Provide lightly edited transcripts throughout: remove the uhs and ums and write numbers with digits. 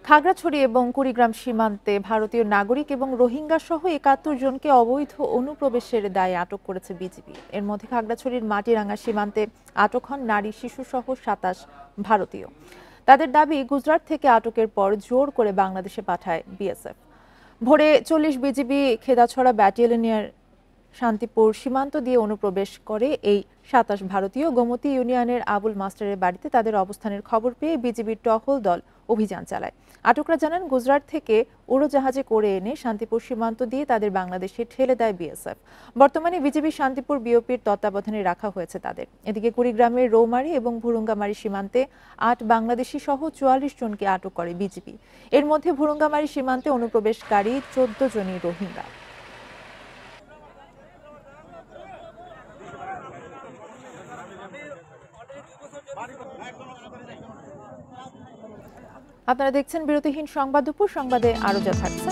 খাগড়াছড়ি এবং কুড়িগ্রাম সীমান্তে ভারতীয় নাগরিক এবং রোহিঙ্গা সহ ৭১ জনকে অবৈধ অনুপ্রবেশের দায়ে আটক করেছে বিজিবি। এর মধ্যে খাগড়াছড়ির মাটিরাঙ্গা সীমান্তে আটক হন নারী শিশু সহ ২৭ ভারতীয়। তাদের দাবি, গুজরাট থেকে আটকের পর জোর করে বাংলাদেশে পাঠায় বিএসএফ। ভোরে ৪০ বিজিবি খেদাছড়া ব্যাটালিয়নের শান্তিপুর সীমান্ত দিয়ে অনুপ্রবেশ করে এই ২৭ ভারতীয়। গোমতী ইউনিয়নের আবুল মাস্টারের বাড়িতে তাদের অবস্থানের খবর পেয়ে বিজিবির টহল দল অভিযান চালায়। আটকরা জানান, গুজরাট থেকে উড়োজাহাজে করে এনে শান্তিপুর সীমান্ত দিয়ে তাদের বাংলাদেশে ঠেলে দেয় বিএসএফ। বর্তমানে বিজিবি শান্তিপুর বিওপির তত্ত্বাবধানে রাখা হয়েছে তাদের। এদিকে কুড়িগ্রামের রৌমারী এবং ভুরুঙ্গামারী সীমান্তে ৮ বাংলাদেশি সহ ৪৪ জনকে আটক করে বিজিবি। এর মধ্যে ভুরুঙ্গামারী সীমান্তে অনুপ্রবেশকারী ১৪ জনই রোহিঙ্গা। আপনারা দেখছেন বিরতিহীন সংবাদ দুপুর। সংবাদে আরো যা থাকছে।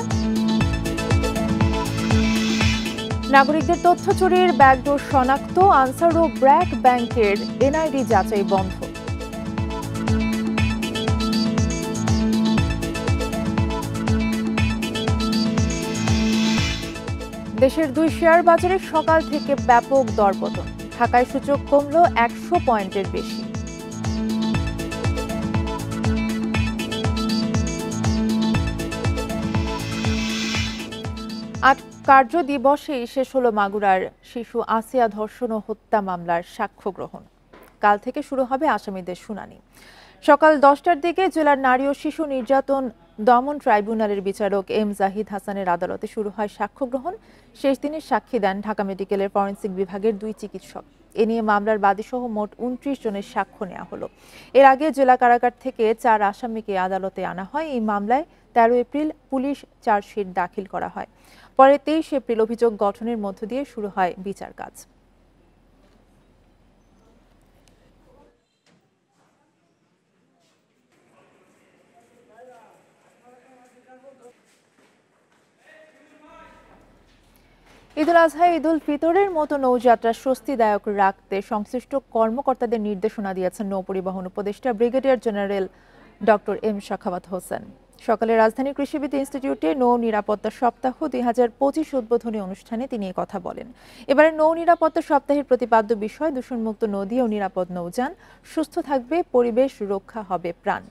নাগরিকদের তথ্য চুরির ব্যাকডোর শনাক্ত, আনসার ও ব্র্যাক ব্যাংকের এনআইডি যাচাই বন্ধ। দেশের ২ শেয়ার বাজারে সকাল থেকে ব্যাপক দরপতন। ঢাকায় সূচক কমল ১০০ পয়েন্টের বেশি। আট কার্য দিবসেই শেষ হলো মাগুরার শিশু আসিয়া ধর্ষণ ও হত্যা মামলার সাক্ষ্য গ্রহণ। কাল থেকে শুরু হবে আসামিদের শুনানি। সকাল ১০টার দিকে জেলার নারী ও শিশু নির্যাতন দমন ট্রাইব্যুনালের বিচারক এম জাহিদ হাসানের আদালতে শুরু হয় সাক্ষ্য গ্রহণ। শেষ দিনে সাক্ষী দেন ঢাকা মেডিকেলের ফরেনসিক বিভাগের ২ চিকিৎসক। এ নিয়ে মামলার বাদীসহ মোট ২৯ জনের সাক্ষ্য নেওয়া হলো। এর আগে জেলা কারাগার থেকে ৪ আসামিকে আদালতে আনা হয়। এই মামলায় ১৩ এপ্রিল পুলিশ চার্জশিট দাখিল করা হয়। পরে ২৩ এপ্রিল অভিযোগ গঠনের মধ্য দিয়ে শুরু হয় বিচার কাজ। ঈদুল আজহা, ঈদুল ফিতরের মতো নৌযাত্রা স্বস্তিদায়ক রাখতে সংশ্লিষ্ট কর্মকর্তাদের নির্দেশনা দিয়েছেন নৌপরিবহন উপদেষ্টা brigadier general doctor M Sakhawat Hossain. সকালে রাজধানীর কৃষিবিদ ইনস্টিটিউটে নৌ নিরাপত্তা সপ্তাহ ২০২৫ উদ্বোধনী অনুষ্ঠানে তিনি কথা বলেন। এবারে নৌ নিরাপত্তা সপ্তাহের প্রতিপাদ্য বিষয় দূষণমুক্ত নদী ও নিরাপদ নৌযান। সুস্থ থাকবে পরিবেশ, রক্ষা হবে প্রাণ।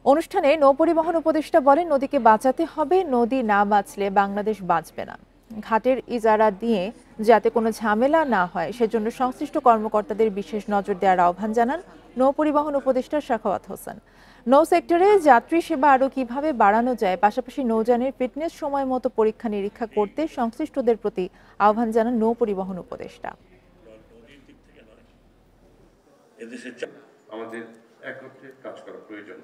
অনুষ্ঠানে নৌপরিবহন উপদেষ্টা বলেন, নদীকে বাঁচাতে হবে, নদী না বাঁচলে বাংলাদেশ বাঁচবে না। ঘাটের ইজারা দিয়ে যাতে কোনো ঝামেলা না হয় সেজন্য সংশ্লিষ্ট কর্মকর্তাদের বিশেষ নজর দেওয়ার আহ্বান জানান নৌপরিবহন উপদেষ্টা সাখাওয়াত হোসেন। নৌ সেক্টরে যাত্রী সেবা আরও কিভাবে বাড়ানো যায়, পাশাপাশি নৌযানের ফিটনেস সময় মতো পরীক্ষা নিরীক্ষা করতে সংশ্লিষ্টদের প্রতি আহ্বান জানান নৌপরিবহন উপদেষ্টা। আমাদের একত্রে কাজ করা প্রয়োজন।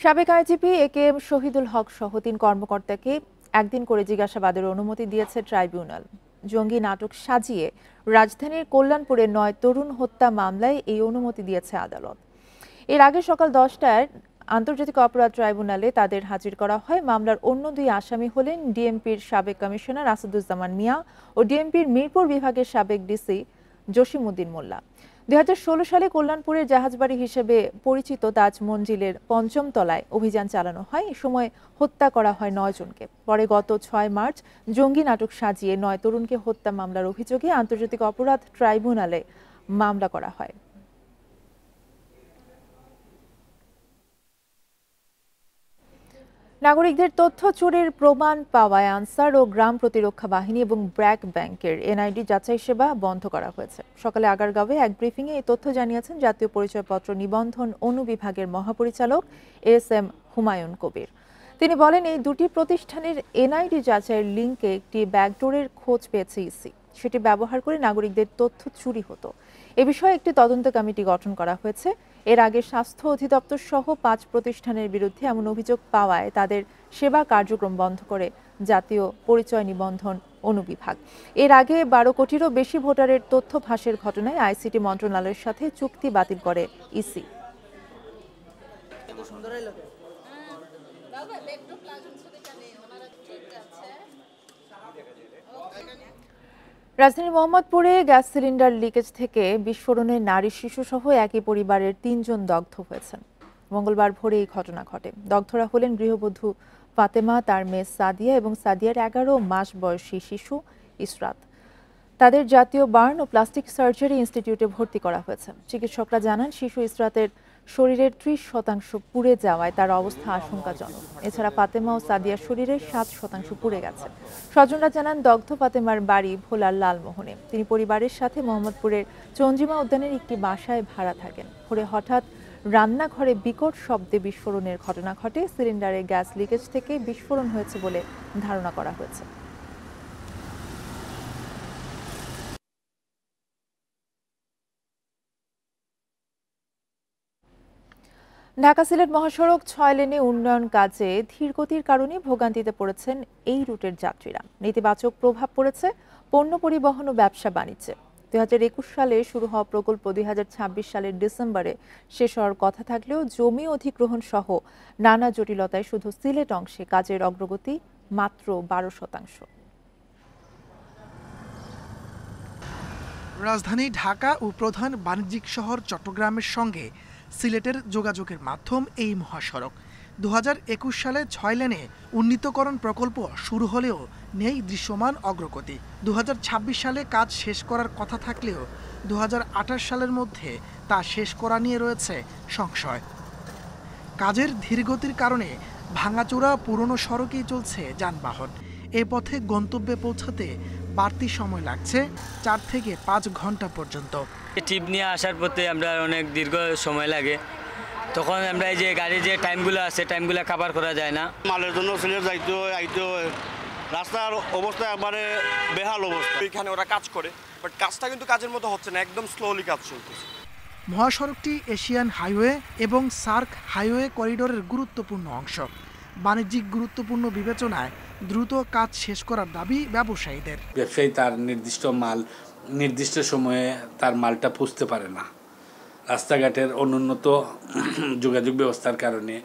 সাবেক আইজিপি একেএম শহীদুল হক সহ ৩ কর্মকর্তাকে একদিন করে জিজ্ঞাসাবাদের অনুমতি দিয়েছে ট্রাইব্যুনাল। জঙ্গি নাটক সাজিয়ে রাজধানীর কল্যাণপুরে ৯ তরুণ হত্যা মামলায় এই অনুমতি দিয়েছে আদালত। এর আগে সকাল ১০টায় আন্তর্জাতিক অপরাধ ট্রাইব্যুনালে তাদের হাজির করা হয়। মামলার অন্য ২ আসামি হলেন ডিএমপির সাবেক কমিশনার আসাদুজ্জামান মিয়া ও ডিএমপির মিরপুর বিভাগের সাবেক ডিসি জসিমউদ্দিন মোল্লা। ২০১৬ সালে কল্যাণপুরের জাহাজবাড়ি হিসেবে পরিচিত তাজ মঞ্জিলের ৫ম তলায় অভিযান চালানো হয়। এ সময় হত্যা করা হয় ৯ জনকে। পরে গত ৬ মার্চ জঙ্গি নাটক সাজিয়ে ৯ তরুণকে হত্যা মামলার অভিযোগে আন্তর্জাতিক অপরাধ ট্রাইব্যুনালে মামলা করা হয়। নাগরিকদের তথ্য চুরির প্রমাণ পাওয়ায় আনসার ও গ্রাম প্রতিরক্ষা বাহিনী এবং ব্র্যাক ব্যাংকের এনআইডি যাচাই সেবা বন্ধ করা হয়েছে। সকালে আগারগাঁওয়ে এক ব্রিফিংয়ে এই তথ্য জানিয়েছেন জাতীয় পরিচয়পত্র নিবন্ধন অনুবিভাগের মহাপরিচালক এস এম হুমায়ুন কবির। তিনি বলেন, এই ২টি প্রতিষ্ঠানের এনআইডি যাচাইয়ের লিঙ্কে একটি ব্যাকডোরের খোঁজ পেয়েছে ইসি। সেটি ব্যবহার করে নাগরিকদের তথ্য চুরি হতো। এ বিষয়ে একটি তদন্ত কমিটি গঠন করা হয়েছে। এর আগে স্বাস্থ্য অধিদপ্তর সহ ৫ প্রতিষ্ঠানের বিরুদ্ধে এমন অভিযোগ পাওয়ায় তাদের সেবা কার্যক্রম বন্ধ করে জাতীয় পরিচয় নিবন্ধন অনুবিভাগ। এর আগে ১২ কোটিরও বেশি ভোটারের তথ্য ফাঁসের ঘটনায় আইসিটি মন্ত্রণালয়ের সাথে চুক্তি বাতিল করে ইসি। রাজধানীর মোহাম্মদপুরে গ্যাস সিলিন্ডার লিকেজ থেকে বিস্ফোরণে নারী শিশু সহ একই পরিবারের ৩ জন দগ্ধ হয়েছেন। মঙ্গলবার ভোরে এই ঘটনা ঘটে। দগ্ধরা হলেন গৃহবধূ ফাতেমা, তার মেয়ে সাদিয়া এবং সাদিয়ার 11 মাস বয়সী শিশু ইসরাত। তাদের জাতীয় বার্ন ও প্লাস্টিক সার্জারি ইনস্টিটিউটে ভর্তি করা হয়েছে। চিকিৎসকরা জানান, শিশু ইসরাতের শরীরের 30% পুড়ে যাওয়ায় তার অবস্থা আশঙ্কাজনক। এছাড়া ফাতেমা ও সাদিয়ার শরীরের 7% পুড়ে গেছে। স্বজনরা জানান, দগ্ধ ফাতেমার বাড়ি ভোলার লালমোহনে। তিনি পরিবারের সাথে মোহাম্মদপুরের চঞ্জিমা উদ্যানের একটি বাসায় ভাড়া থাকেন। ভোরে হঠাৎ রান্নাঘরে বিকট শব্দে বিস্ফোরণের ঘটনা ঘটে। সিলিন্ডারে গ্যাস লিকেজ থেকে বিস্ফোরণ হয়েছে বলে ধারণা করা হয়েছে। ঢাকা সিলেট মহাসড়ক 6 লেনে উন্নয়ন কাজে ধীরগতির কারণে ভোগান্তিতে পড়েছেন এই রুটের যাত্রীরা। নেতিবাচক প্রভাব পড়েছে পণ্য পরিবহন ও ব্যবসা বাণিজ্যে। 2021 সালে শুরু হওয়া প্রকল্প 2026 সালের ডিসেম্বরে শেষ হওয়ার কথা থাকলেও জমি অধিগ্রহণ সহ নানা জটিলতায় শুধু সিলেট অংশে কাজের অগ্রগতি মাত্র 12%। রাজধানী ঢাকা ও প্রধান বাণিজ্যিক শহর চট্টগ্রামের সঙ্গে সিলেটের যোগাযোগের মাধ্যম এই মহাসড়ক। 2021 সালে 6 লেনে উন্নীতকরণ প্রকল্প শুরু হলেও নেই দৃশ্যমান অগ্রগতি। 2026 সালে কাজ শেষ করার কথা থাকলেও 2028 সালের মধ্যে তা শেষ করা নিয়ে রয়েছে সংশয়। কাজের ধীরগতির কারণে ভাঙাচোরা পুরনো সড়কেই চলছে যানবাহন। এ পথে গন্তব্যে পৌঁছাতে বাড়তি সময় লাগছে 4 থেকে 5 ঘন্টা পর্যন্ত। ট্রিপ নিয়ে আসার পথে আমরা অনেক দীর্ঘ সময় লাগে, তখন আমরা এই যে গাড়ির যে টাইমগুলো আছে টাইমগুলো কভার করা যায় না। মালের জন্য সিলেট যাইতে হয়, রাস্তার অবস্থা একবারে বেহাল অবস্থা। এখানে ওরা কাজ করে, বাট কাজটা কিন্তু কাজের মতো হচ্ছে না, একদম স্লোলি কাজ চলতেছে। মহাসড়কটি এশিয়ান হাইওয়ে এবং সার্ক হাইওয়ে করিডোরের গুরুত্বপূর্ণ অংশ। বাণিজ্যিক গুরুত্বপূর্ণ বিবেচনায় দ্রুত কাজ শেষ করার দাবি ব্যবসায়ীদের। ব্যবসায়ী তার নির্দিষ্ট মাল নির্দিষ্ট সময়ে তার মালটা পুষতে পারে না, রাস্তাঘাটের অনুন্নত যোগাযোগ ব্যবস্থার কারণে।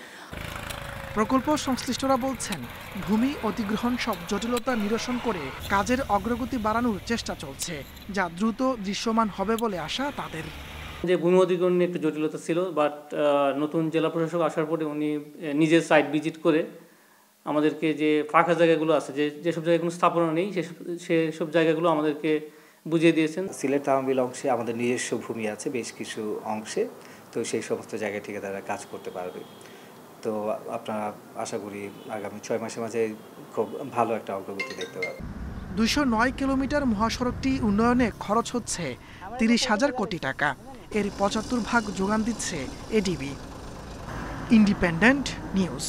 প্রকল্প সংশ্লিষ্টরা বলছেন, ভূমি অধিগ্রহণ সব জটিলতা নিরসন করে কাজের অগ্রগতি বাড়ানোর চেষ্টা চলছে, যা দ্রুত দৃশ্যমান হবে বলে আশা তাদের। যে ভূমি অধিগ্রহণ নিয়ে একটু জটিলতা ছিল, বাট নতুন জেলা প্রশাসক আসার পরে উনি নিজের সাইট ভিজিট করে আমাদেরকে যে ফাঁকা জায়গাগুলো আছে, যেসব জায়গাগুলো স্থাপনা নেই সেসব জায়গাগুলো আমাদেরকে বুঝিয়ে দিয়েছেন। সিলেট তামাবিল অংশে আমাদের নিজস্ব ভূমি আছে বেশ কিছু অংশে, তো সেই সমস্ত জায়গা থেকে তারা কাজ করতে পারবে। তো আপনারা আশা করি আগামী 6 মাসের মাঝে খুব ভালো একটা অগ্রগতি দেখতে পাবেন। 209 কিলোমিটার মহাসড়কটি উন্নয়নে খরচ হচ্ছে 30,000 কোটি টাকা। এর 75 ভাগ যোগান দিচ্ছে এডিবি। Independent news.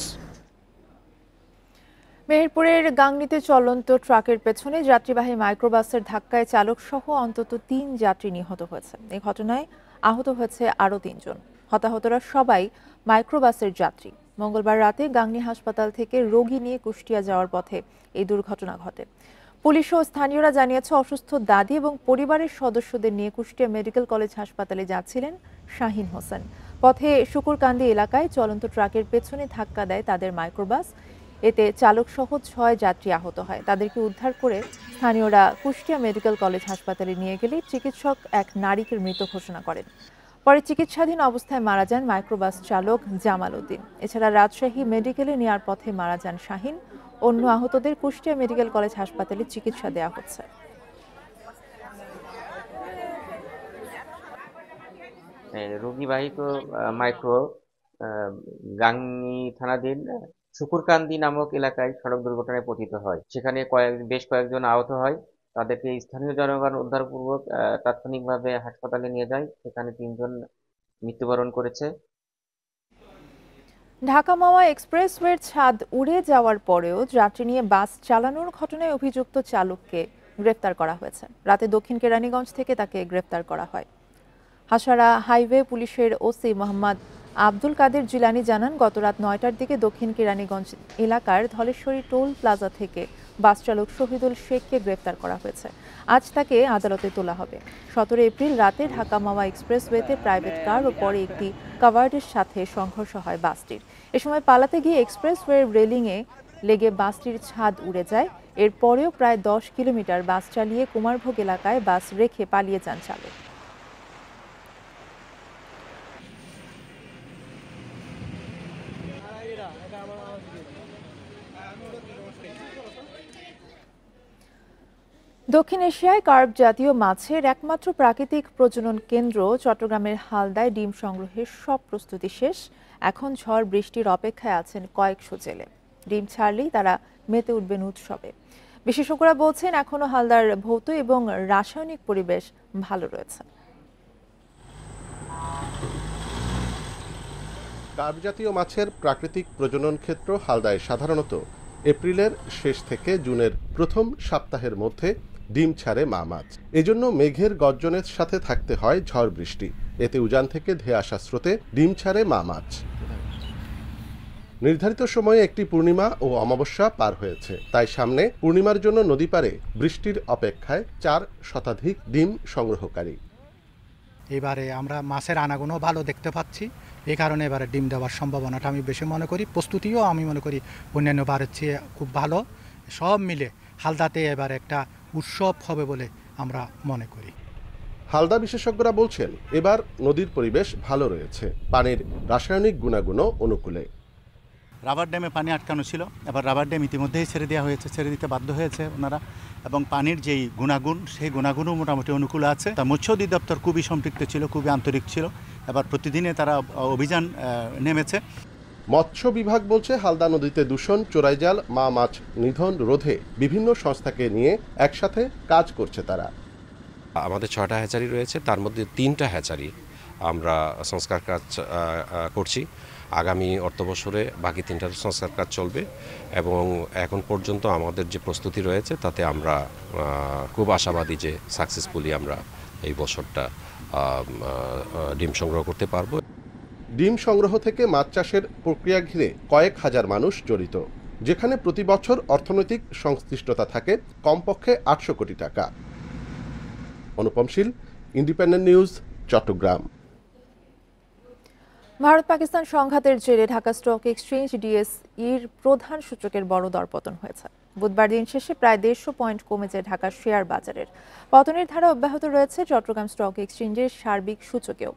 মেহেরপুরের গাংনীতে চলন্ত ট্রাকের পেছনে যাত্রীবাহী মাইক্রোবাসের ধাক্কায় চালক সহ অন্তত 3 যাত্রী নিহত হয়েছে। এই ঘটনায় আহত হয়েছে আরও 3 জন। হতাহতরা সবাই মাইক্রোবাসের যাত্রী। মঙ্গলবার রাতে গাংনী হাসপাতাল থেকে রোগী নিয়ে কুষ্টিয়া যাওয়ার পথে এই দুর্ঘটনা ঘটে। পুলিশ ও স্থানীয়রা জানিয়েছে, অসুস্থ দাদি এবং পরিবারের সদস্যদের নিয়ে কুষ্টিয়া মেডিকেল কলেজ হাসপাতালে যাচ্ছিলেন শাহিন হোসেন। পথে শুকুরকান্দি এলাকায় চলন্ত ট্রাকের পেছনে ধাক্কা দেয় তাদের মাইক্রোবাস। এতে চালক সহ 6 যাত্রী আহত হয়। তাদেরকে উদ্ধার করে স্থানীয়রা কুষ্টিয়া মেডিকেল কলেজ হাসপাতালে নিয়ে গেলে চিকিৎসক এক নারীকে মৃত ঘোষণা করেন। পরে চিকিৎসাধীন অবস্থায় মারা যান মাইক্রোবাস চালক জামাল উদ্দিন। এছাড়া রাজশাহী মেডিকেলে নেওয়ার পথে মারা যান শাহিন। অন্য আহতদের কুষ্টিয়া মেডিকেল কলেজ হাসপাতালে চিকিৎসা দেওয়া হচ্ছে। রোগীবাহিত মাইক্রো গাংনী থানাধীন শুকুরকান্দি নামক এলাকায় সড়ক দুর্ঘটনায় পতিত হয়। সেখানে বেশ কয়েকজন আহত হয়। তাদেরকে স্থানীয় জনগণ উদ্ধারপূর্বক তাৎক্ষণিকভাবে হাসপাতালে নিয়ে যায়। সেখানে 3 জন মৃত্যুবরণ করেছে। ঢাকা মাওয়া এক্সপ্রেসওয়ের ছাদ উড়ে যাওয়ার পরেও যাত্রী নিয়ে বাস চালানোর ঘটনায় অভিযুক্ত চালককে গ্রেফতার করা হয়েছে। রাতে দক্ষিণ কেরানীগঞ্জ থেকে তাকে গ্রেফতার করা হয়। হাসারা হাইওয়ে পুলিশের ওসি মোহাম্মদ আব্দুল কাদের জিলানী জানান, গত রাত 9টার দিকে দক্ষিণ কেরানীগঞ্জ এলাকার ধলেশ্বরী টোল প্লাজা থেকে বাস চালক শহীদুল শেখকে গ্রেফতার করা হয়েছে। আজ তাকে আদালতে তোলা হবে। 17 এপ্রিল রাতে ঢাকা মাওয়া এক্সপ্রেসওয়েতে প্রাইভেট কার ও পরে একটি কাভার্ডের সাথে সংঘর্ষ হয় বাসটির। এ সময় পালাতে গিয়ে এক্সপ্রেসওয়ের রেলিংয়ে লেগে বাসটির ছাদ উড়ে যায়। এরপরেও প্রায় 10 কিলোমিটার বাস চালিয়ে কুমারভোগ এলাকায় বাস রেখে পালিয়ে যান চালক। দক্ষিণ এশিয়ায় কার্প জাতীয় মাছের একমাত্র প্রাকৃতিক প্রজনন কেন্দ্র চট্টগ্রামের হালদায় ডিম সংগ্রহের সব প্রস্তুতি শেষ। এখন ঝড় বৃষ্টির অপেক্ষায় আছেন কয়েকশো জেলে। ডিম ছাড়লেই তারা মেতে উঠবেন উৎসবে। বিশেষজ্ঞরা বলছেন এখনো হালদার ভৌত এবং রাসায়নিক পরিবেশ ভালো রয়েছে। কার্প জাতীয় মাছের প্রাকৃতিক প্রজনন ক্ষেত্র হালদায় সাধারণত এপ্রিলের শেষ থেকে জুনের প্রথম সপ্তাহের মধ্যে ডিম ছাড়ে মা মাছ। এজন্য মেঘের গর্জনের সাথে থাকতে হয় ঝড় বৃষ্টি। এতে উজান থেকে ধেয়ে আসা স্রোতে ডিম ছাড়ে মা মাছ। নির্ধারিত সময়ে একটি পূর্ণিমা ও অমাবস্যা পার হয়েছে, তাই সামনে পূর্ণিমার জন্য নদী পারে বৃষ্টির অপেক্ষায় 4 শতাধিক ডিম সংগ্রহকারী। এবারে আমরা মাছের আনাগুনো ভালো দেখতে পাচ্ছি, এই কারণে এবারে ডিম দেওয়ার সম্ভাবনাটা আমি বেশি মনে করি। প্রস্তুতিও আমি মনে করি অন্যান্য বারের চেয়ে খুব ভালো। সব মিলে হালদাতে এবার একটা উৎসব হবে বলে আমরা মনে করি। হালদা বিশেষজ্ঞরা বলছেন এবার নদীর পরিবেশ ভালো রয়েছে, পানির রাসায়নিক গুণাগুণও অনুকূলে। রাবার ড্যামে পানি আটকানো ছিল, এবার রাবার ড্যাম ইতিমধ্যেই ছেড়ে দেওয়া হয়েছে, ছেড়ে দিতে বাধ্য হয়েছে ওনারা, এবং পানির যেই গুণাগুণ সেই গুণাগুণও মোটামুটি অনুকূল আছে। তা মৎস্য অধিদপ্তর খুবই সম্পৃক্ত ছিল, খুবই আন্তরিক ছিল, এবার প্রতিদিনে তারা অভিযান নেমেছে। মৎস্য বিভাগ বলছে হালদা নদীতে দূষণ, চোরাইজাল, মা মাছ নিধন রোধে বিভিন্ন সংস্থাকে নিয়ে একসাথে কাজ করছে তারা। আমাদের 6টা হ্যাচারি রয়েছে, তার মধ্যে 3টা হ্যাচারি আমরা সংস্কার কাজ করছি। আগামী অর্থবছরে বাকি 3টার সংস্কার কাজ চলবে এবং এখন পর্যন্ত আমাদের যে প্রস্তুতি রয়েছে তাতে আমরা খুব আশাবাদী যে সাকসেসফুলি আমরা এই বছরটা ডিম সংগ্রহ করতে পারবো। ডিম সংগ্রহ থেকে মাছ চাষের প্রক্রিয়া ঘিরে কয়েক হাজার মানুষ জড়িত, যেখানে প্রতি বছর অর্থনৈতিক সংশ্লিষ্টতা থাকে কমপক্ষে 800 কোটি টাকা। অনুপম শীল, ইন্ডিপেন্ডেন্ট নিউজ, চট্টগ্রাম। ভারত পাকিস্তান সংঘাতের জেরে ঢাকা স্টক এক্সচেঞ্জ ডিএসইর প্রধান সূচকের বড় দরপতন হয়েছে। বুধবার দিন শেষে প্রায় 150 পয়েন্ট কমেছে ঢাকার শেয়ার বাজারের। পতনের ধারা অব্যাহত রয়েছে চট্টগ্রাম স্টক এক্সচেঞ্জের সার্বিক সূচকেও।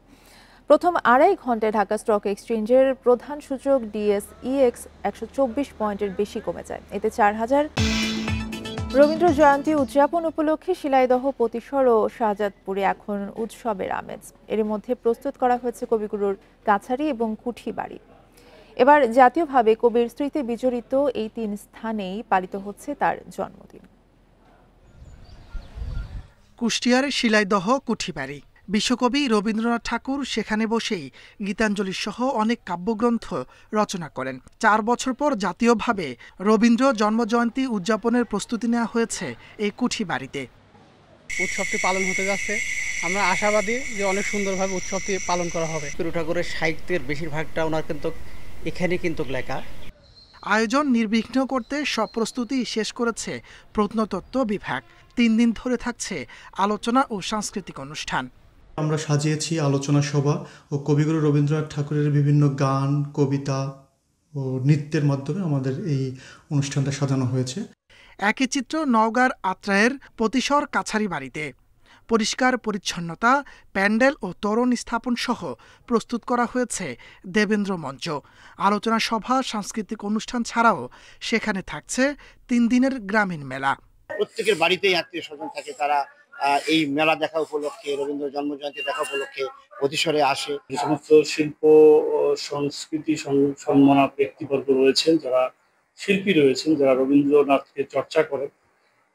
প্রথম আড়াই ঘন্টায় ঢাকা স্টক এক্সচেঞ্জের প্রধান সূচক ডিএসইএক্স 124 পয়েন্টের বেশি কমে যায়। এতে 4000 রবীন্দ্র জয়ন্তী উদযাপন উপলক্ষে শিলাইদহ, পতিসর ও শাহজাদপুরে এখন উৎসবের আমেজ। এর মধ্যে প্রস্তুত করা হয়েছে কবিগুরুর কাছারি এবং কুঠি বাড়ি। এবার জাতীয়ভাবে কবির স্মৃতি বিজড়িত এই 3 স্থানেই পালিত হচ্ছে তার জন্মদিন। কুষ্টিয়ার শিলাইদহ কুঠিবাড়ি। বিশ্বকবি রবীন্দ্রনাথ ঠাকুর সেখানে বসেই গীতাঞ্জলি সহ অনেক কাব্যগ্রন্থ রচনা করেন। 4 বছর পর জাতীয়ভাবে রবীন্দ্র জন্মজয়ন্তী উদযাপনের প্রস্তুতি নেওয়া হয়েছে এই কুঠিবাড়িতে। উৎসবটি পালন হতে যাচ্ছে, আমরা আশাবাদী যে অনেক সুন্দরভাবে উৎসবটি পালন করা হবে। ঠাকুরের সাহিত্যের বেশিরভাগটা ওনার কিন্তু এখানে কিন্তু লেখা। আয়োজন নির্বিঘ্ন করতে সব প্রস্তুতি শেষ করেছে প্রত্নতত্ত্ব বিভাগ। 3 দিন ধরে থাকছে আলোচনা ও সাংস্কৃতিক অনুষ্ঠান। আমরা সাজিয়েছি আলোচনা সভা ও কবিগুরু রবীন্দ্রনাথ ঠাকুরের বিভিন্ন গান, কবিতা ও নৃত্যের মাধ্যমে আমাদের এই অনুষ্ঠানটা সাজানো হয়েছে। একই চিত্র নওগাঁর আত্রায়ের পতিসর কাছারি বাড়িতে। পরিষ্কার পরিচ্ছন্নতা, প্যান্ডেল ও তোরণ স্থাপন সহ প্রস্তুত করা হয়েছে দেবেন্দ্র মঞ্চ। আলোচনা সভা, সাংস্কৃতিক অনুষ্ঠান ছাড়াও সেখানে থাকছে 3 দিনের গ্রামীণ মেলা। প্রত্যেকের বাড়িতেই আত্মীয় স্বজন থাকে, তারা এই মেলা দেখা উপলক্ষে, রবীন্দ্র জন্মজয়ন্তী দেখা উপলক্ষে পতিসরে আসে। যে সমস্ত শিল্প ও সংস্কৃতি সম্মানা ব্যক্তিবর্গ রয়েছেন, যারা শিল্পী রয়েছেন, যারা রবীন্দ্রনাথকে চর্চা করেন,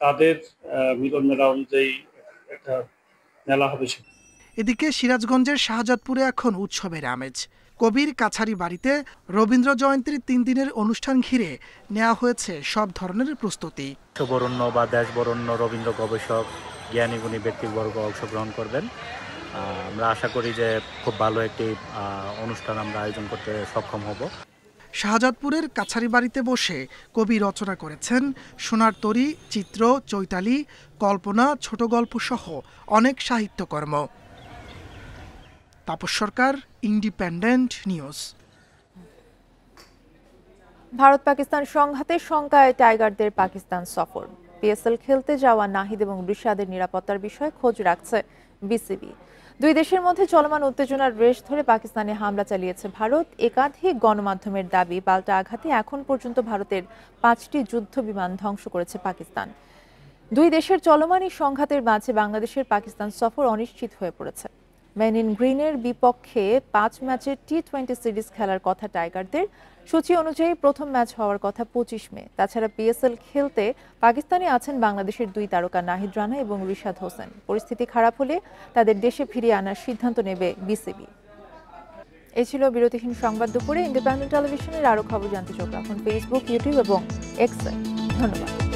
তাদের মিলন মেলা অনুযায়ী একটা মেলা হবে। এদিকে সিরাজগঞ্জের শাহজাদপুরে এখন উৎসবের আমেজ। কবির কাছারি বাড়িতে রবীন্দ্র জয়ন্তীর 3 দিনের অনুষ্ঠান ঘিরে নেওয়া হয়েছে সব ধরনের প্রস্তুতি। বরণ্য বা দেশবরণ্য রবীন্দ্র গবেষক, জ্ঞানীগুণী ব্যক্তিবর্গ অংশগ্রহণ করবেন। আমরা আশা করি যে খুব ভালো একটি অনুষ্ঠান আমরা আয়োজন করতে সক্ষম হব। শাহজাদপুরের কাছারি বাড়িতে বসে কবি রচনা করেছেন সোনার তরী, চিত্র, চৈতালি, কল্পনা, ছোট গল্প সহ অনেক সাহিত্যকর্ম। তাপস সরকার, ইন্ডিপেন্ডেন্ট নিউজ। ভারত পাকিস্তান সংঘাতের শঙ্কায় টাইগারদের পাকিস্তান সফর। পিএসএল খেলতে যাওয়া নাহিদ এবং রিশাদের নিরাপত্তার বিষয়ে খোঁজ রাখছে বিসিবি। দুই দেশের মধ্যে চলমান উত্তেজনার রেশ ধরে পাকিস্তানে হামলা চালিয়েছে ভারত। একাধিক গণমাধ্যমের দাবি, পাল্টা আঘাতে এখন পর্যন্ত ভারতের 5টি যুদ্ধ বিমান ধ্বংস করেছে পাকিস্তান। দুই দেশের চলমান এই সংঘাতের মাঝে বাংলাদেশের পাকিস্তান সফর অনিশ্চিত হয়ে পড়েছে। মেন ইন গ্রিনের বিপক্ষে 5 ম্যাচের টি20 সিরিজ খেলার কথা টাইগারদের। সূচি অনুযায়ী প্রথম ম্যাচ হওয়ার কথা 25 মে। তাছাড়া পিএসএল খেলতে পাকিস্তানে আছেন বাংলাদেশের 2 তারকা নাহিদ রানা এবং রিশাদ হোসেন। পরিস্থিতি খারাপ হলে তাদের দেশে ফিরিয়ে আনার সিদ্ধান্ত নেবে বিসিবি। এই ছিল বিরতিহীন সংবাদ দুপুরে। ইন্ডিপেন্ডেন্ট টেলিভিশনের আরও খবর জানতে চোখ রাখুন ফেসবুক, ইউটিউব এবং এক্সে। ধন্যবাদ।